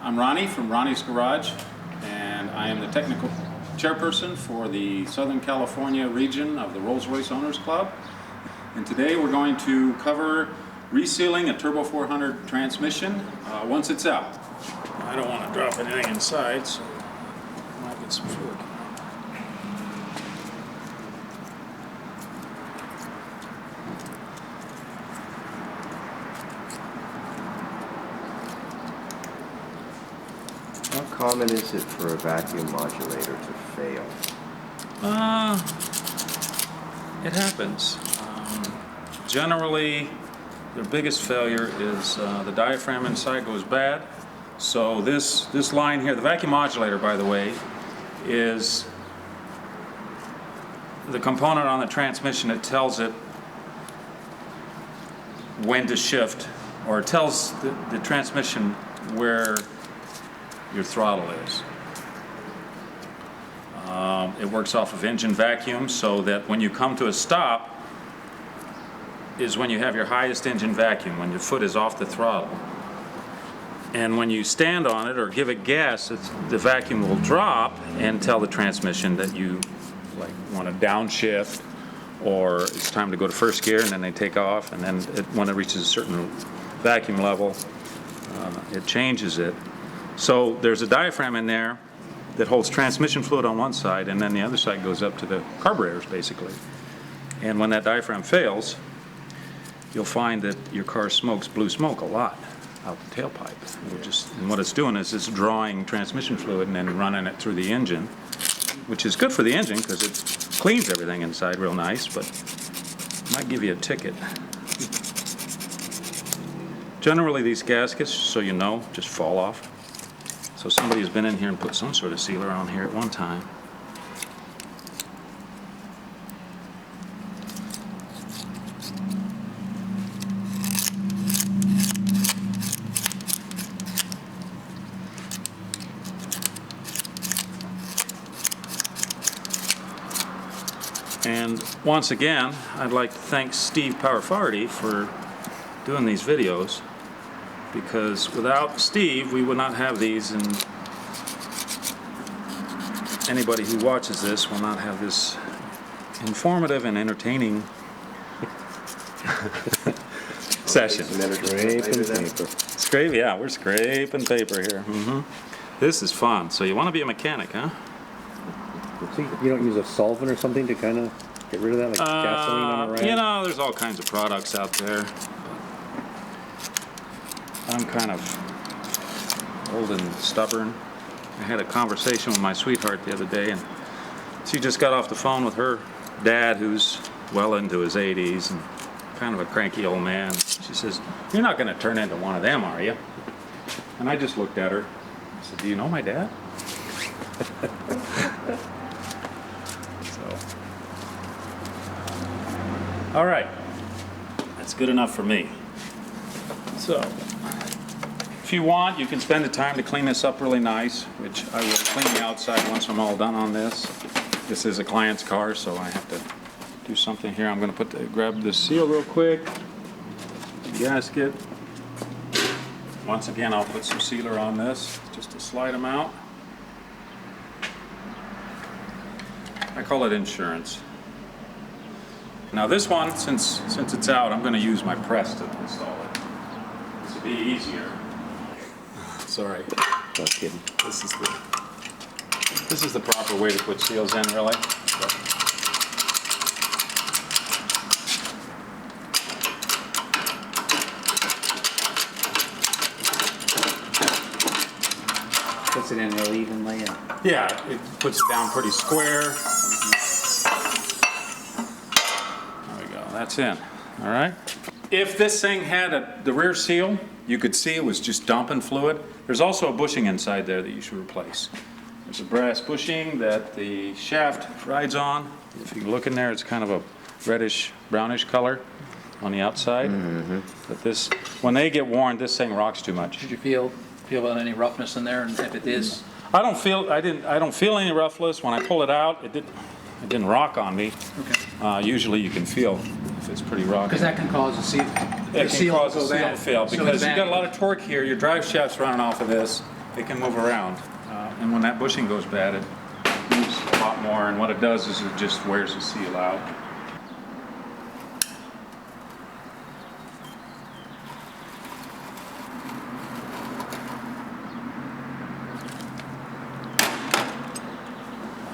I'm Ronnie from Ronny's Garage, and I am the Technical Chairperson for the Southern California region of the Rolls-Royce Owners Club. And today we're going to cover resealing a Turbo 400 transmission once it's out. I don't want to drop anything inside, so I might get some fluid. How common is it for a vacuum modulator to fail? It happens. Generally, their biggest failure is the diaphragm inside goes bad. So this line here, the vacuum modulator, by the way, is the component on the transmission that tells it when to shift, or it tells the transmission where your throttle is. It works off of engine vacuum, so that when you come to a stop is when you have your highest engine vacuum, when your foot is off the throttle. And when you stand on it or give it gas, the vacuum will drop and tell the transmission that you want to downshift, or it's time to go to first gear, and then they take off, and then when it reaches a certain vacuum level, it changes it. So there's a diaphragm in there that holds transmission fluid on one side, and then the other side goes up to the carburetors, basically. And when that diaphragm fails, you'll find that your car smokes blue smoke a lot out the tailpipe. And what it's doing is it's drawing transmission fluid and then running it through the engine, which is good for the engine because it cleans everything inside real nice, but it might give you a ticket. Generally, these gaskets, so you know, just fall off. So somebody has been in here and put some sort of sealer on here at one time. And once again, I'd like to thank Steve Powerfarty for doing these videos, because without Steve, we would not have these, and anybody who watches this will not have this informative and entertaining session. Yeah, we're scraping paper here. This is fun. So you want to be a mechanic, huh? So you don't use a solvent or something to kind of get rid of that, like gasoline on a rag? You know, there's all kinds of products out there. I'm kind of old and stubborn. I had a conversation with my sweetheart the other day, and she just got off the phone with her dad, who's well into his 80s and kind of a cranky old man. She says, "You're not going to turn into one of them, are you?" And I just looked at her. I said, "Do you know my dad?" All right, that's good enough for me. So, if you want, you can spend the time to clean this up really nice, which I will clean the outside once I'm all done on this. This is a client's car, so I have to do something here. I'm going to grab this seal real quick, gasket. Once again, I'll put some sealer on this, just a slight amount. I call it insurance. Now this one, since it's out, I'm going to use my press to install it. This will be easier. Sorry. No kidding. This is the proper way to put seals in, really. Puts it in real evenly. Yeah, it puts it down pretty square. That's in. All right. If this thing had the rear seal, you could see it was just dumping fluid. There's also a bushing inside there that you should replace. There's a brass bushing that the shaft rides on. If you look in there, it's kind of a reddish, brownish color on the outside. But this, when they get worn, this thing rocks too much. Did you feel any roughness in there? And if it is, I don't feel any roughness. When I pull it out, it didn't rock on me. okay. Usually you can feel if it's pretty rocky. Because that can cause It can seal cause will a go seal bad. to fail So because it's you've got a lot bad. of torque here. Your drive shaft's running off of this. It can move around. And when that bushing goes bad, it moves a lot more. And what it does is it just wears the seal out.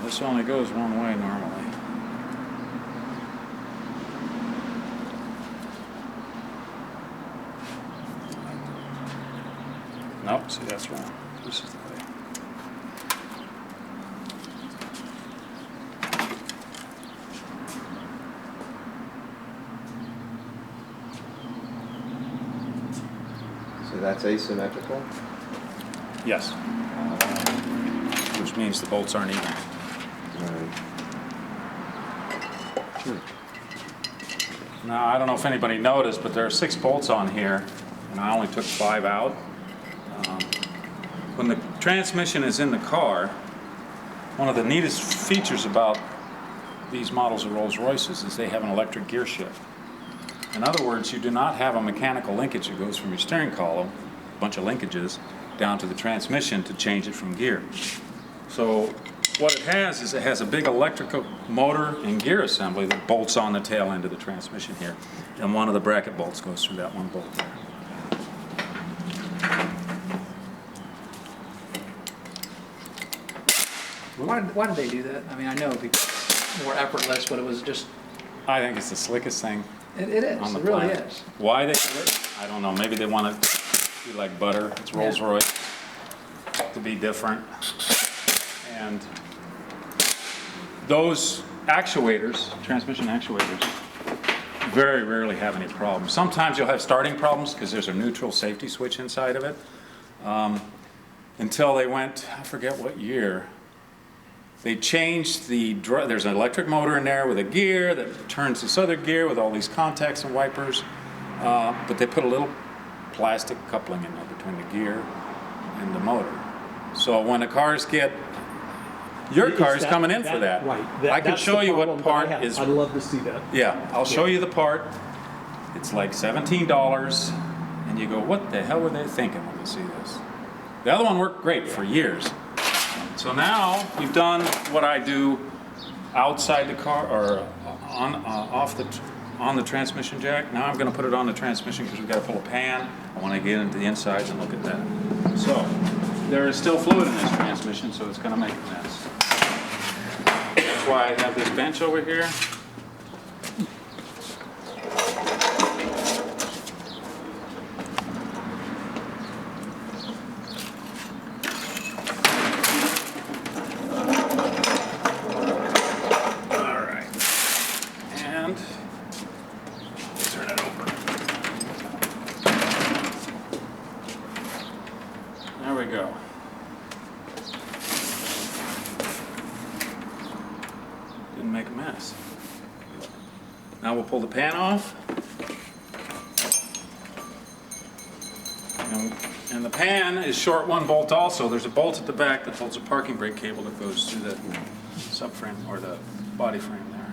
This only goes one way normally. Nope, see, that's wrong. This is the way. So that's asymmetrical? Yes. Which means the bolts aren't even. Right. Now, I don't know if anybody noticed, but there are 6 bolts on here, and I only took 5 out. When the transmission is in the car, one of the neatest features about these models of Rolls-Royces is they have an electric gear shift. In other words, you do not have a mechanical linkage that goes from your steering column, a bunch of linkages, down to the transmission to change it from gear. So what it has is it has a big electrical motor and gear assembly that bolts on the tail end of the transmission here. And one of the bracket bolts goes through that one bolt there. Why did they do that? I mean, I know because it's more effortless, but it was just, I think it's the slickest thing it is, on the it really planet. is. Why they do it, I don't know. Maybe they want it to be like butter. It's Rolls-Royce to be different. And those actuators, transmission actuators, very rarely have any problems. Sometimes you'll have starting problems because there's a neutral safety switch inside of it. Until they went, I forget what year, they changed there's an electric motor in there with a gear that turns this other gear with all these contacts and wipers, but they put a little plastic coupling in there between the gear and the motor. So when the cars get, your car is coming in for that. Right. I can That's show the you what problem that I part have. is. I'd love to see that. Yeah, I'll show you the part. It's like $17, and you go, what the hell were they thinking when you see this? The other one worked great for years. So now we've done what I do outside the car or on the transmission jack. Now I'm going to put it on the transmission because we've got to pull a pan. I want to get into the insides and look at that. So there is still fluid in this transmission, so it's going to make a mess. That's why I have this bench over here. There we go. Didn't make a mess. Now we'll pull the pan off. And the pan is short one bolt also. There's a bolt at the back that holds a parking brake cable that goes through the subframe or the body frame there.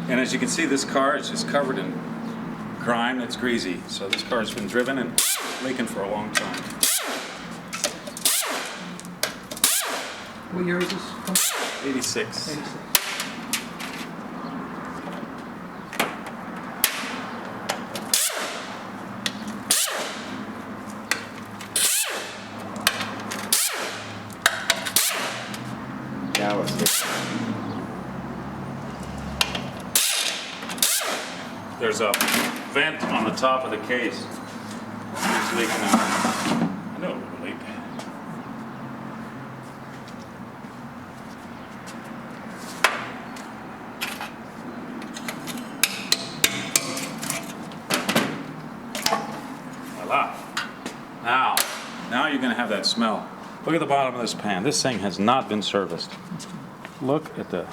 And as you can see, this car is just covered in grime that's greasy. So this car has been driven and leaking for a long time. What year is this? 86. 86. Now it's There's a vent on the top of the case. It's leaking out. I know it would leak. Voila. Now you're going to have that smell. Look at the bottom of this pan. This thing has not been serviced. Look at the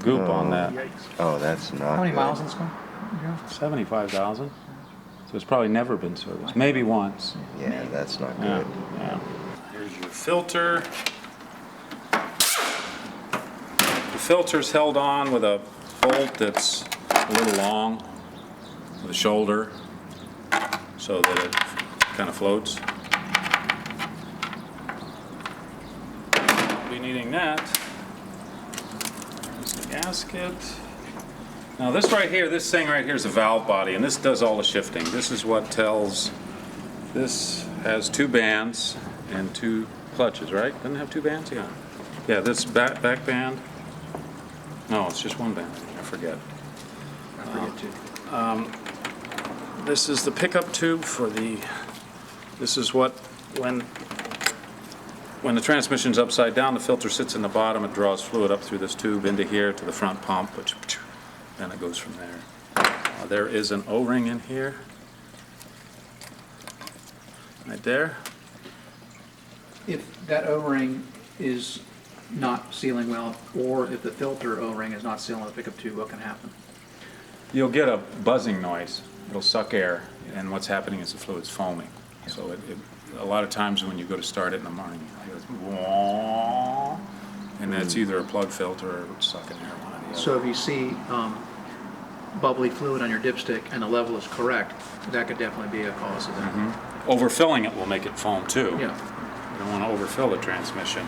goop on that. Yikes. oh, that's not How many good. miles in this car? 75,000. So it's probably never been serviced. Maybe once. Yeah, that's not Yeah, good. yeah. Here's your filter. The filter's held on with a bolt that's a little long with a shoulder so that it kind of floats. Be needing that. There's the gasket. Now this right here, this thing right here is a valve body, and this does all the shifting. This is what tells, this has 2 bands and 2 clutches, right? Doesn't it have 2 bands? Yeah. Yeah, this back band. No, it's just 1 band. I forget. I forget too. This is the pickup tube for the, this is what, when the transmission's upside down, the filter sits in the bottom, it draws fluid up through this tube into here to the front pump, which, then it goes from there. There is an O-ring in here, right there. If that O-ring is not sealing well, or if the filter O-ring is not sealing the pickup tube, what can happen? You'll get a buzzing noise. It'll suck air, and what's happening is the fluid's foaming. So a lot of times when you go to start it in the morning, it goes, "Wah," and that's either a plug filter or sucking air, one or the other. So if you see bubbly fluid on your dipstick and the level is correct, that could definitely be a cause of that. Overfilling it will make it foam too. Yeah. You don't want to overfill the transmission.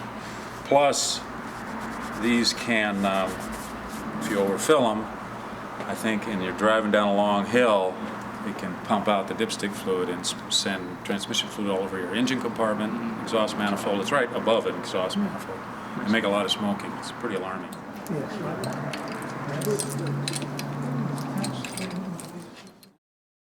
Plus, these can, if you overfill them, I think, and you're driving down a long hill, it can pump out the dipstick fluid and send transmission fluid all over your engine compartment, exhaust manifold. It's right above an exhaust manifold. And make a lot of smoking. It's pretty alarming.